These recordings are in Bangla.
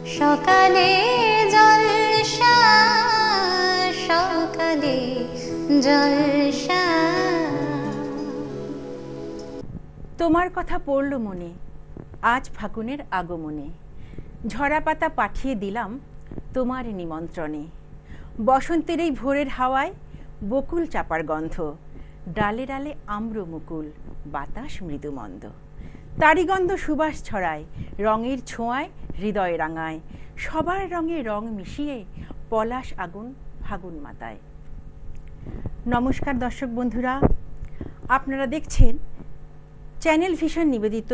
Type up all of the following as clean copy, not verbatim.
সকালে জলসা, সকালে জলসা। তোমার কথা পড়ল মনে আজ ফাগুনের আগমনে, ঝরা পাতা পাঠিয়ে দিলাম তোমার নিমন্ত্রণে। বসন্তের এই ভোরের হাওয়ায় বকুল চাপার গন্ধ, ডালে ডালে আম্র মুকুল, বাতাস মৃদুমন্দ। তারি গন্ধ সুবাস ছড়ায়, রঙের ছোঁয়ায় হৃদয় রাঙায়, সবার রঙে রং মিশিয়ে পলাশ আগুন ফাগুন মাতায়। নমস্কার দর্শক বন্ধুরা, আপনারা দেখছেন চ্যানেল ভিশন নিবেদিত,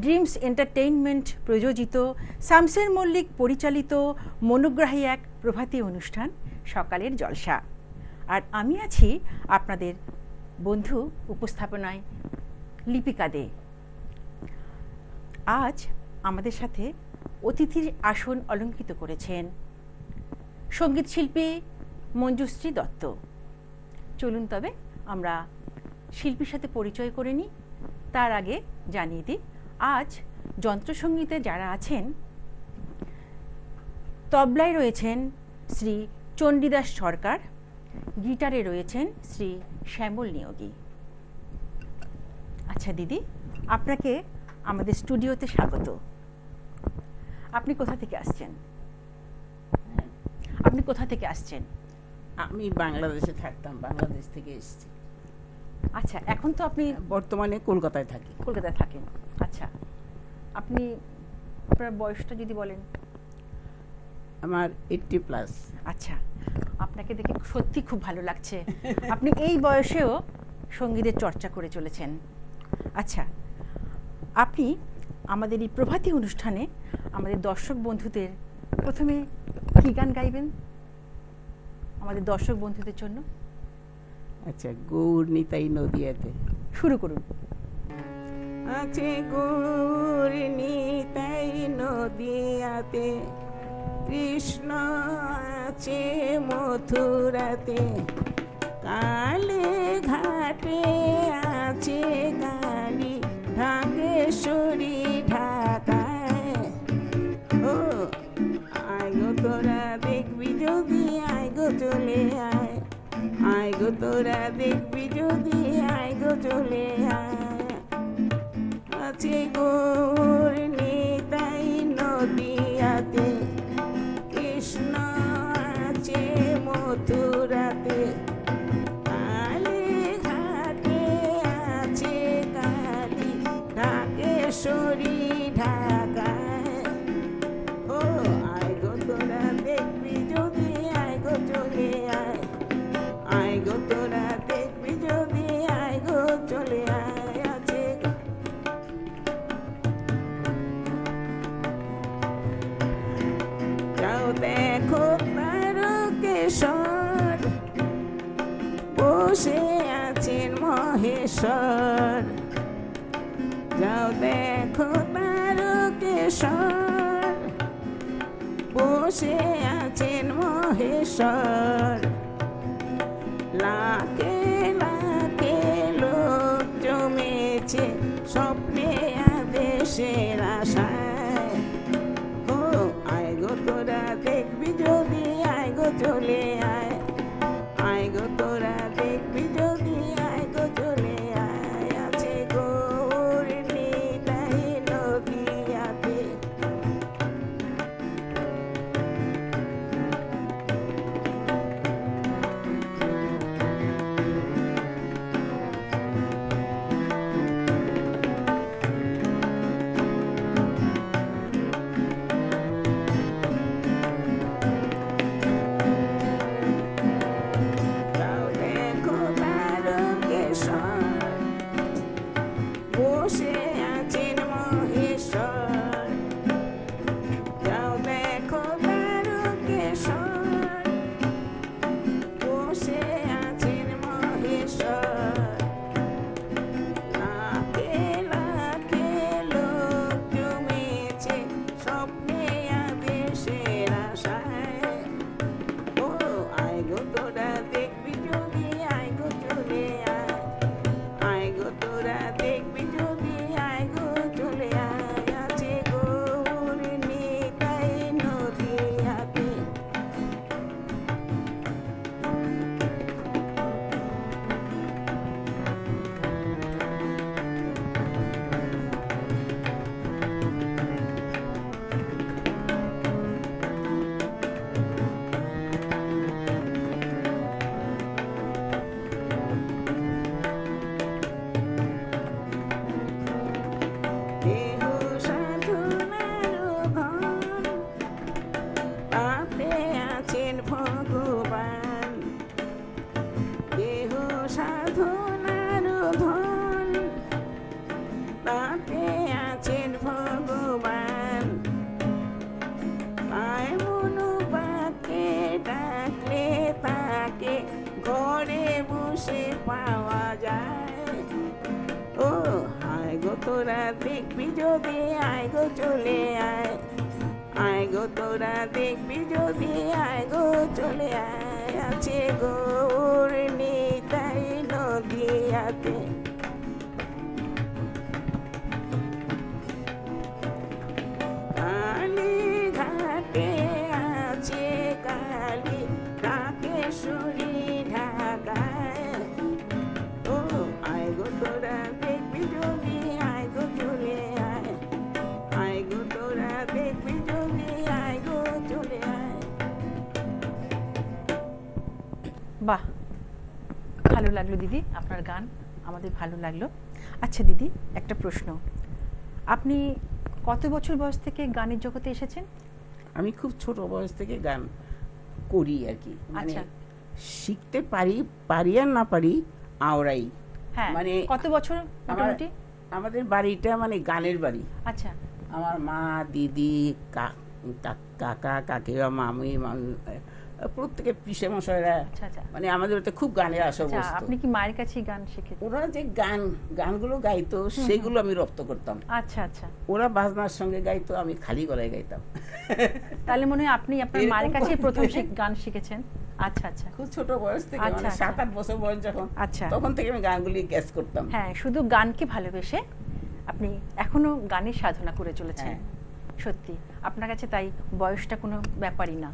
ড্রিমস এন্টারটেইনমেন্ট প্রযোজিত, শামসের মল্লিক পরিচালিত মনোগ্রাহী এক প্রভাতী অনুষ্ঠান সকালের জলসা। আর আমি আছি আপনাদের বন্ধু উপস্থাপনায় লিপিকা দে। আজ আমাদের সাথে অতিথির আসন অলঙ্কৃত করেছেন সঙ্গীত শিল্পী মঞ্জুশ্রী দত্ত। চলুন তবে আমরা শিল্পীর সাথে পরিচয় করে নিই। তার আগে জানিয়ে দিই, আজ যন্ত্রসঙ্গীতে যারা আছেন, তবলায় রয়েছেন শ্রী চণ্ডীদাস সরকার, গিটারে রয়েছেন শ্রী শ্যামল নিয়োগী। আচ্ছা দিদি, আপনাকে আমাদের স্টুডিওতে স্বাগত। আপনি কোথা থেকে আসছেন? আপনি কোথা থেকে আসছেন? আমি বাংলাদেশে থাকতাম, বাংলাদেশ থেকে এসেছি। আচ্ছা, এখন তো আপনি বর্তমানে কলকাতায় থাকি। কলকাতায় থাকেন। আচ্ছা, আপনি আপনার বয়সটা যদি বলেন। আমার 80+। আচ্ছা, আপনাকে দেখে সত্যি খুব ভালো লাগছে। আপনি এই বয়সেও সঙ্গীতের চর্চা করে চলেছেন। আচ্ছা, আপনি আমাদের এই প্রভাতী অনুষ্ঠানে আমাদের দর্শক বন্ধুদের প্রথমে কী গান গাইবেন আমাদের দর্শক বন্ধুদের জন্য? আচ্ছা, গৌর নিতাই নদিয়াতে শুরু করুন। আছে গৌর নিতাই নদিয়াতে, কৃষ্ণ আছে মথুরাতে, কালে ঘাটে আছে কালী, ঢাকেশ্বরী ঢাকায়। ও আয় গো তোরা দেখবি যদি, আয় গো চলে আয়, আয় গো তোরা দেখবি যদি, আয় গো চলে আয়। আছে গৌর নিতাই নদিয়াতে, কৃষ্ণ আছে মথুরাতে, কালে ঘাটে আছে কালী, ঢাকেশ্বরী ঢাকায়। ও আয় গো তোরা দেখবি যদি, আয় গো চলে আয়, আয় গো তোরা দেখবি যদি, আয় গো চলে আয়। আছে যাও দেখো তারকেশ্বর, বসে আছেন মহেশ্বর। যাও দেখো তারকেশ্বর, বসে আছেন মহেশ্বর। লাখে লাখে লোক জমেছে স্বপ্নে আদেশের আশায়। ও আয় গো তোরা দেখবি যদি, আয় গো চলে আয়, আয় গো তোরা দেখবি যদি, আয় গো চলে আয়। আছে গৌর নিতাই নদিয়াতে। যদি আয় গো চলে আয়, আয় গো তোরা দেখবি যদি আয় গো চলে আয়, আছে গৌর নিতাই নদিয়াতে। কালী ঘাটে আছে কালী ঢাকেশ্বরী ঢাকায়, ও আয় গো তোরা দেখবি যদি আয় গো চলে আয়, আয় গো তোরা দেখবি যদি আয় গো চলে আয়। বাহ, ভালো লাগলো দিদি, আপনার গান আমাদের ভালো লাগলো। আচ্ছা দিদি, একটা প্রশ্ন, আপনি কত বছর বয়স থেকে গানের জগতে এসেছেন? আমি খুব ছোট বয়স থেকে গান করি আর কি, মানে আচ্ছা। শিখতে পারি পারি আর না পারি আওড়াই। হ্যাঁ, মানে কত বছর মোটামুটি? আমাদের বাড়িটা মানে গানের বাড়ি। আচ্ছা আমার মা, দিদি, কাকা, কাকিমা, মামি, প্রত্যেকে পিসে মশাইরা, আচ্ছা আচ্ছা মানে আমাদের ওতে খুব গানের আসর আচ্ছা, বসতো। আপনি কি মায়ের কাছেই গান শিখেছেন? ওরা যে গানগুলো গাইতো সেগুলো আমি রপ্ত করতাম। আচ্ছা আচ্ছা, ওরা বাজনার সঙ্গে গাইতো, আমি খালি গলায় গাইতাম। তাহলে মনে হয় আপনি আপনার এরকম মায়ের কাছে করে- প্রথম গান শিখেছেন? আচ্ছা আচ্ছা খুব ছোট বয়স থেকে, আচ্ছা, মানে আচ্ছা। 7-8 বছর বয়স যখন, আচ্ছা। তখন থেকে আমি গানগুলি গ্যাস করতাম। হ্যাঁ, শুধু গানকে ভালোবেসে আপনি এখনো গানের সাধনা করে চলেছেন। হ্যাঁ। সত্যি আপনার কাছে তাই বয়সটা কোনো ব্যাপারই না।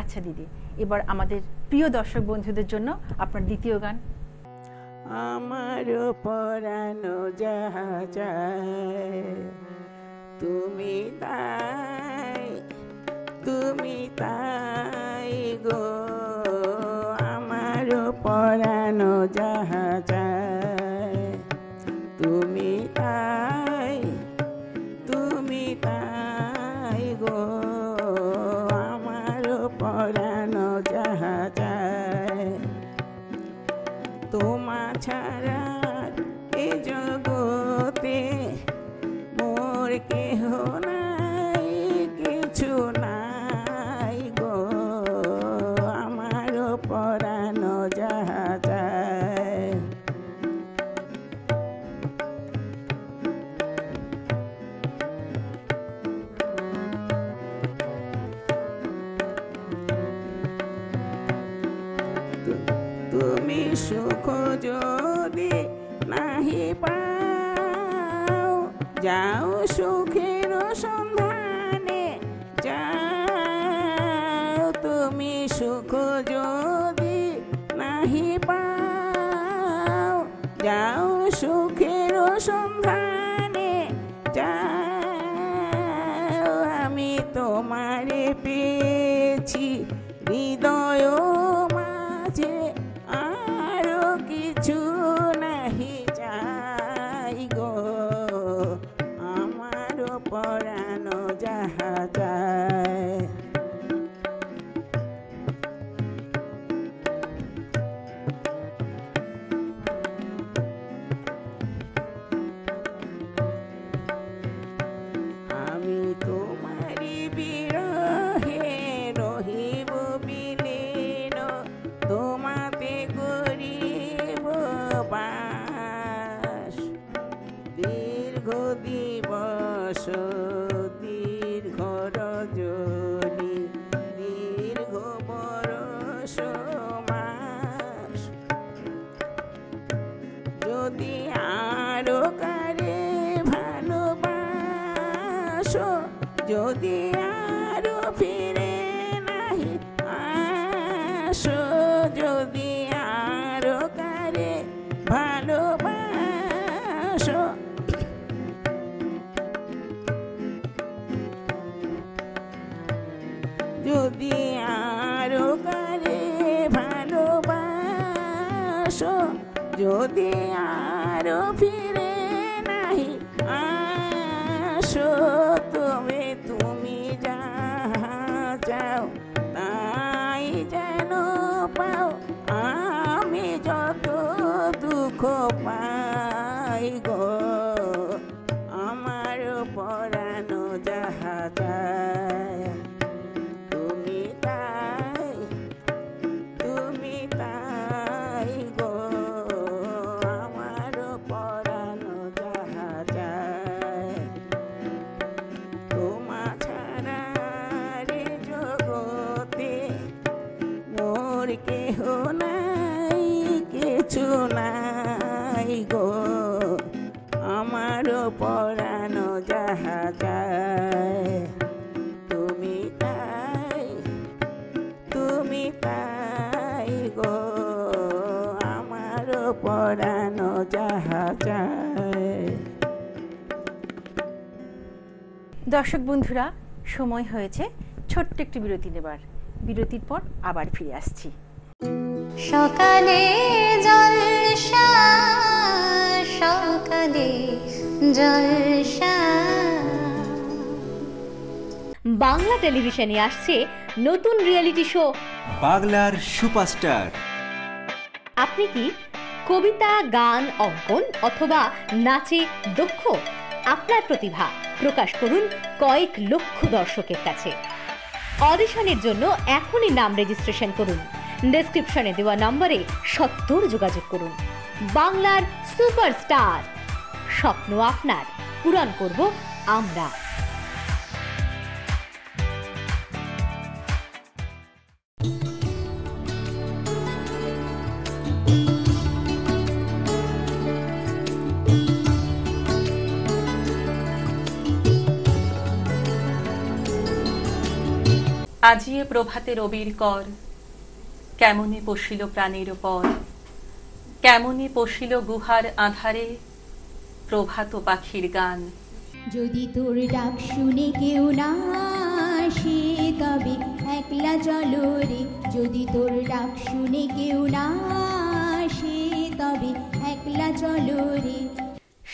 আচ্ছা দিদি, এবার আমাদের প্রিয় দর্শক বন্ধুদের জন্য আপনার দ্বিতীয় গান। আমার পরানো যাহা চায় তুমি তাই, তুমি তাই গো, আমার পরানো যাহা চায় তুমি তাই, তুমি তাই গো, আমার পরানো যাহা চায়, তোমা ছাড়া এ জগতে মোর কেহ নাই, কিছু নাই গো, আমার পরানো যাহা চায়। তুমি সুখ যদি নাহি পাও, যাও সুখের সন্ধানে যাও, তুমি সুখ যদি নাহি পাও, যাও সুখের সন্ধানে যাও, আমি তোমারে পেয়েছি হৃদয় মাঝে, আরো কিছু নাহি চাই গো, আমার পরানো যাহা চায়। আমি তোমারি বিরহে রহিব বিলীন, তোমাতে করিব বাস, দীর্ঘ দিবস দীর্ঘ রজনী, দীর্ঘ বরষ মাস, যদি আরো কারে ভালোবাসো, যদি আরো ফিরে নাহি আসো, যদি আরো কারে ভালোবাসো, যদি আরো কারে ভালোবাসো, যদি আরো ফিরে নাহি আসো, তুমি যাহা চাও তাই যেন পাও, আমি যত দুঃখ পাই গো, আমার পরানো যাহা চায় তুমি তাই, তুমি তাই গো, আমার কিছু নাই গো, আমারও পরানো যাহা যায়, তুমি তাই গো, আমারও পরানো যাহা যায়। দর্শক বন্ধুরা, সময় হয়েছে ছোট্ট একটি বিরতি নেবার। বিরতির পর আবার ফিরে আসছি। সকালে জলসা, সকালে জলসা। বাংলা টেলিভিশনে আসছে নতুন রিয়েলিটি শো বাংলার সুপারস্টার। আপনি কি কবিতা, গান, অঙ্কন অথবা নাচে দক্ষ? আপনার প্রতিভা প্রকাশ করুন কয়েক লক্ষ দর্শকের কাছে। অডিশনের জন্য এখনই নাম রেজিস্ট্রেশন করুন। ডেসক্রিপশনে দেওয়া নম্বরে সত্বর যোগাযোগ করুন। বাংলার সুপারস্টার, স্বপ্ন আপনার, পূরণ করব আমরা। আজিয়ে প্রভাতে রবির কর, কেমনে পশিল প্রাণের পর, কেমনে পশিল গুহার আধারে প্রভাত পাখির গান। যদি তোর ডাক শুনে কেউ না আসে তবে একলা চলো রে, যদি তোর ডাক শুনে কেউ না আসে তবে একলা চলো রে।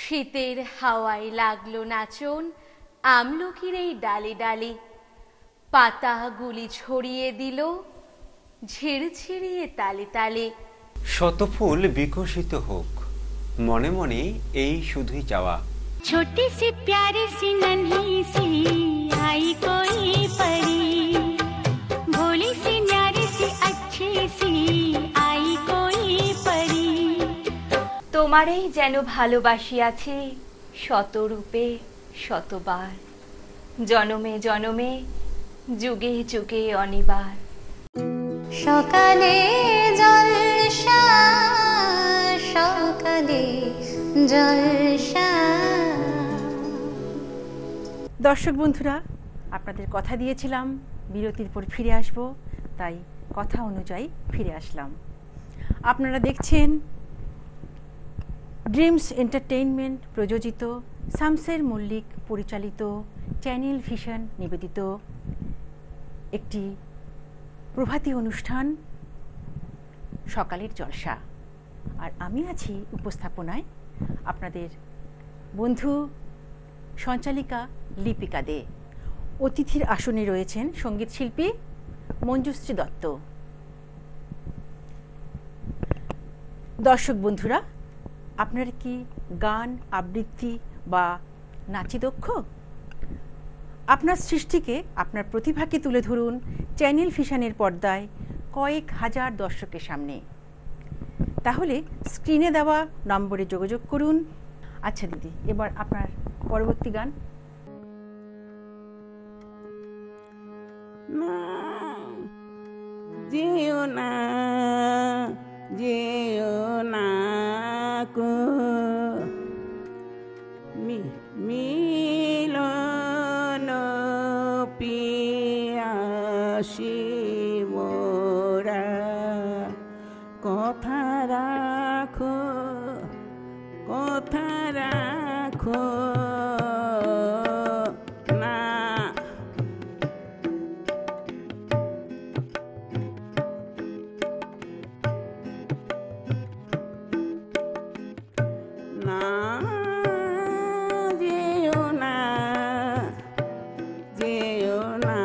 শীতের হাওয়ায় লাগলো নাচন আমলকির এই ডালে ডালে, পাতাগুলি ছড়িয়ে দিল ঝিরঝিরিয়ে তালে তালে। শত ফুল বিকশিত হোক, মনে মনে এই শুধুই চাওয়া। छोटी सी प्यारी सी नन्ही सी आई कोई परी, भोली सी न्यारी सी अच्छी सी आई कोई परी। তোমারেই যেন ভালোবাসিয়াছি শতরূপে শতবার, জনমে জনমে যুগে যুগে অনিবার। সকালে জলসা, সকালে জলসা। দর্শক বন্ধুরা, আপনাদের কথা দিয়েছিলাম বিরতির পর ফিরে আসব, তাই কথা অনুযায়ী ফিরে আসলাম। আপনারা দেখছেন ড্রিমস এন্টারটেইনমেন্ট প্রযোজিত, শামসের মল্লিক পরিচালিত, চ্যানেল ভিশন নিবেদিত একটি প্রভাতী অনুষ্ঠান সকালের জলসা। আর আমি আছি উপস্থাপনায় আপনাদের বন্ধু সঞ্চালিকা লিপিকা দে। অতিথির আসনে রয়েছেন সঙ্গীত শিল্পী মঞ্জুশ্রী দত্ত। দর্শক বন্ধুরা, আপনারা কি গান, আবৃত্তি বা নাচে দক্ষ? আপনার সৃষ্টিকে, আপনার প্রতিভাকে তুলে ধরুন চ্যানেল ভিশনের পর্দায় কয়েক হাজার দর্শকের সামনে। তাহলে স্ক্রিনে দেওয়া নম্বরে যোগাযোগ করুন। আচ্ছা দিদি, এবার আপনার পরবর্তী গান। না যেও না, যেও না কো, মিলন পিয়াসি মোরা, কথা রাখো, কথা রাখো না। না যেও না, যেও না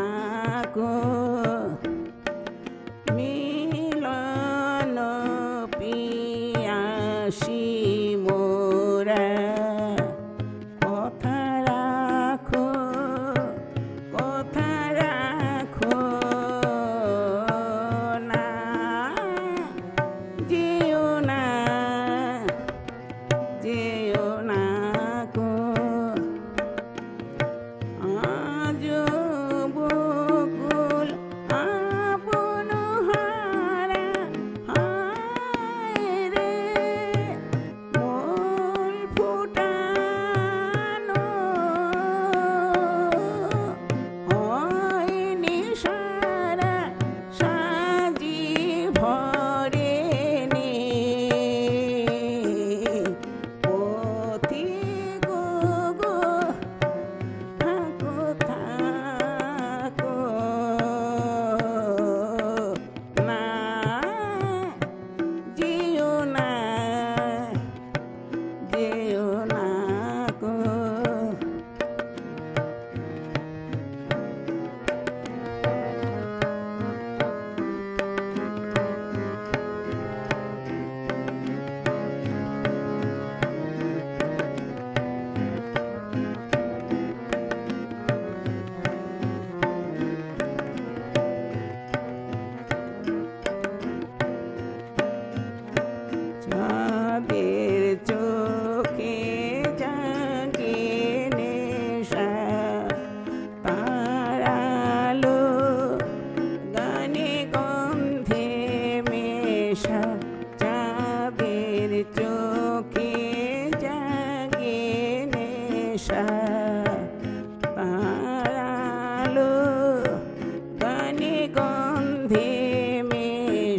গো, মিলন পিয়াসি মোরা, কথা রাখো, কথা রাখো না। যেও না, যেও না গো, আজ বকুল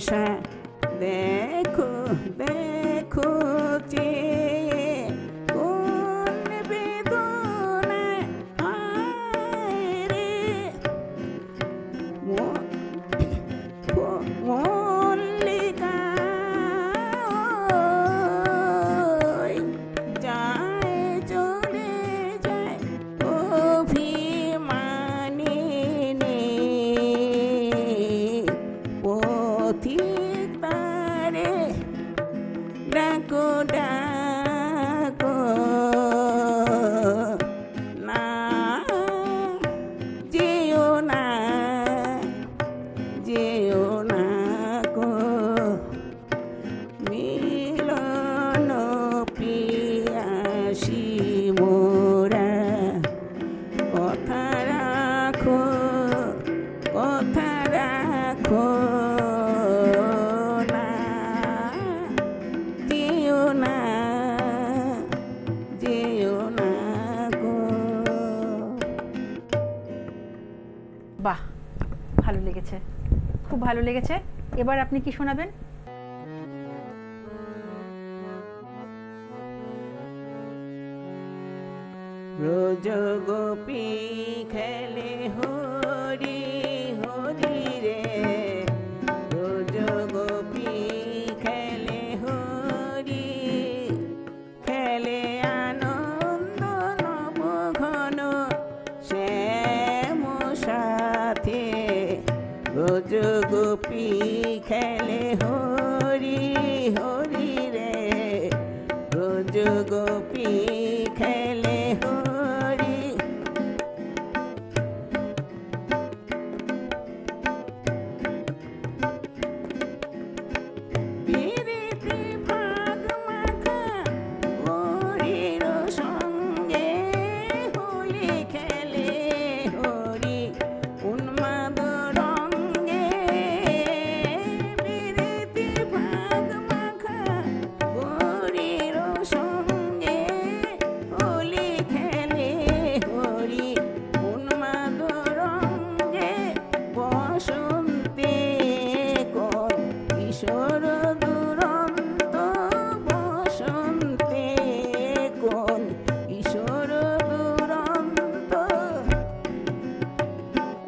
আশা দেখো দেখো চেয়ে কোন বেদনায় হায় রে মল্লিকা যায় চলে যায় অভিমানী পথিক তারে ডাকো ডাকো না যেও না যেও না গো মিলন পিয়াসী মোরা কথা রাখো কথা রাখো না যেও না যেও না গো। বাহ, ভালো লেগেছে, খুব ভালো লেগেছে। এবার আপনি কি শোনাবেন? রোজ গোপী খেলে হরি হরি রে রোজ গোপী খেলে হরি খেলে আনন্দ নব ঘন শ্যাম সাথে রোজ গোপী খেলে হরি হরি রে রোজ গোপী খেলে হরি প্রীতি ভাগ মাখা হরির সঙ্গে হোলি খেলে হরি উন্মাদ রঙ্গে প্রীতি ভাগ মাখা হরির সঙ্গে হোলি খেলে হরি উন্মাদ রঙ্গে বসন্তে কোন কিশোর দুরন্ত বসন্তে কোন কিশোর দুরন্ত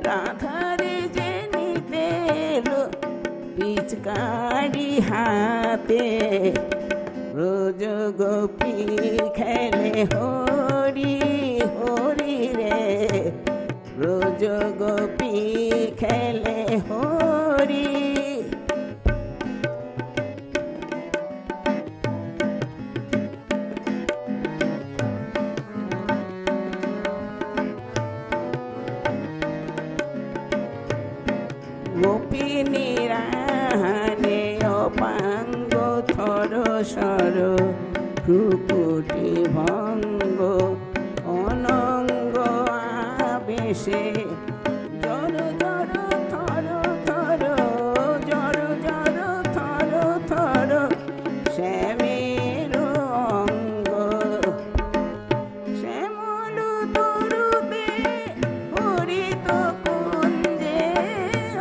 রাধারে যে নিতে এলো পিচকারি হাতে রোজ গোপী খেলে হরি হরি রে রোজ গোপী খেলে হরি গোপিনীরা হানে অপাঙ্গ থর সর ভ্রুকুটি ভঙ্গ অনঙ্গ আবেশে জর জর থর থর জর জর থর থর শ্যামের অঙ্গ শ্যামল তরুতে হরিত কুঞ্জে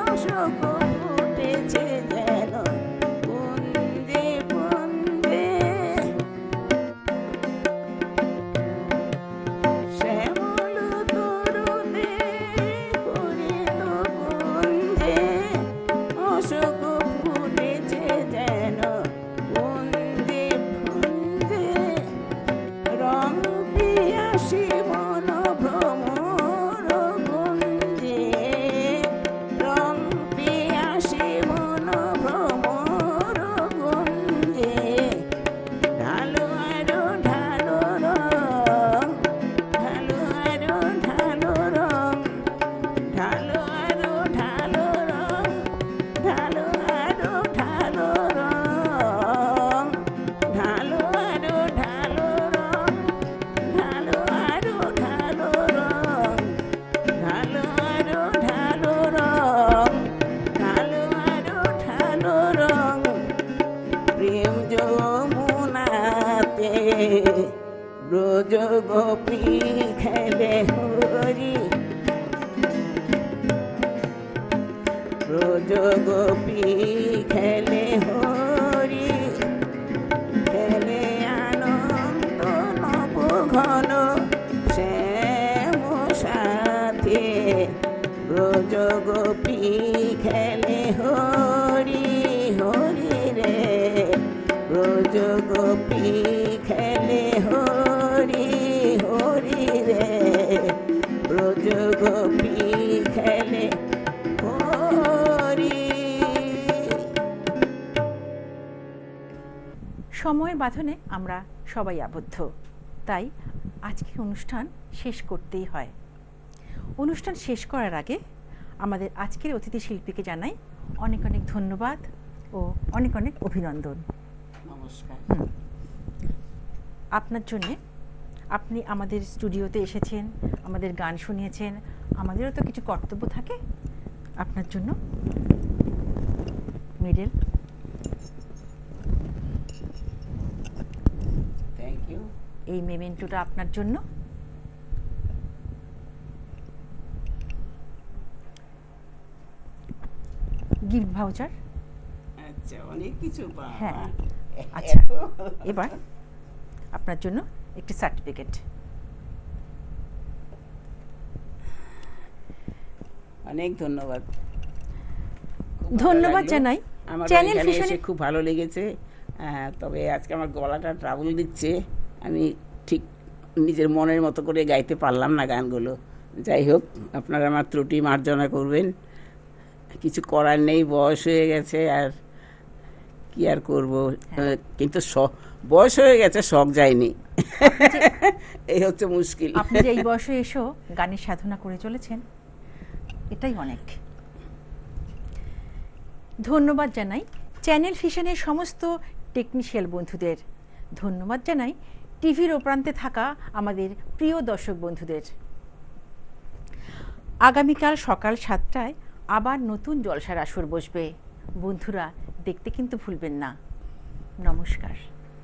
অশোক ফুটেছে যেন পুঞ্জে পুঞ্জে শ্যামল তরুতে ব্রজ গোপী খেলে হরি, খেলে আনন্দ নব ঘন শ্যাম সাথে, ব্রজ গোপী খেলে হরি হরি রে, ব্রজ গোপী খেলে হরি হরি রে, ব্রজ গোপী খেলে হরি। সময়ের বাঁধনে আমরা সবাই আবদ্ধ, তাই আজকের অনুষ্ঠান শেষ করতেই হয়। অনুষ্ঠান শেষ করার আগে আমাদের আজকের অতিথি শিল্পীকে জানাই অনেক অনেক ধন্যবাদ ও অনেক অনেক অভিনন্দন। নমস্কার। আপনার জন্যে, আপনি আমাদের স্টুডিওতে এসেছেন, আমাদের গান শুনিয়েছেন, আমাদেরও তো কিছু কর্তব্য থাকে। আপনার জন্য মেডেল। Thank you. এই মেমেন্টোটা আপনার জন্য। Gift voucher. আচ্ছা, অনেক কিছু পাওয়া। হ্যাঁ, আচ্ছা, এবার আপনার জন্য একটি সার্টিফিকেট। অনেক ধন্যবাদ। ধন্যবাদ জানাই চ্যানেল ভিশনে। খুব ভালো লেগেছে, তবে আজকে আমার গলাটা ট্রাবল দিচ্ছে, আমি ঠিক নিজের মনের মতো করে গাইতে পারলাম না গানগুলো। যাই হোক, আপনারা আমার ত্রুটি মার্জনা করবেন, কিছু করার নেই, বয়স হয়ে গেছে, আর কি আর করবো। কিন্তু বয়স হয়ে গেছে, শখ যায়নি, এই হচ্ছে মুশকিল। আপনি যে এই বয়সে এসো গানের সাধনা করে চলেছেন, এটাই অনেক। ধন্যবাদ জানাই চ্যানেল ভিশনের সমস্ত টেকনিশিয়াল বন্ধুদের, ধন্যবাদ জানাই টিভির ওপ্রান্তে থাকা আমাদের প্রিয় দর্শক বন্ধুদের। আগামীকাল সকাল 7টায় আবার নতুন জলসার আসর বসবে, বন্ধুরা দেখতে কিন্তু ভুলবেন না। নমস্কার।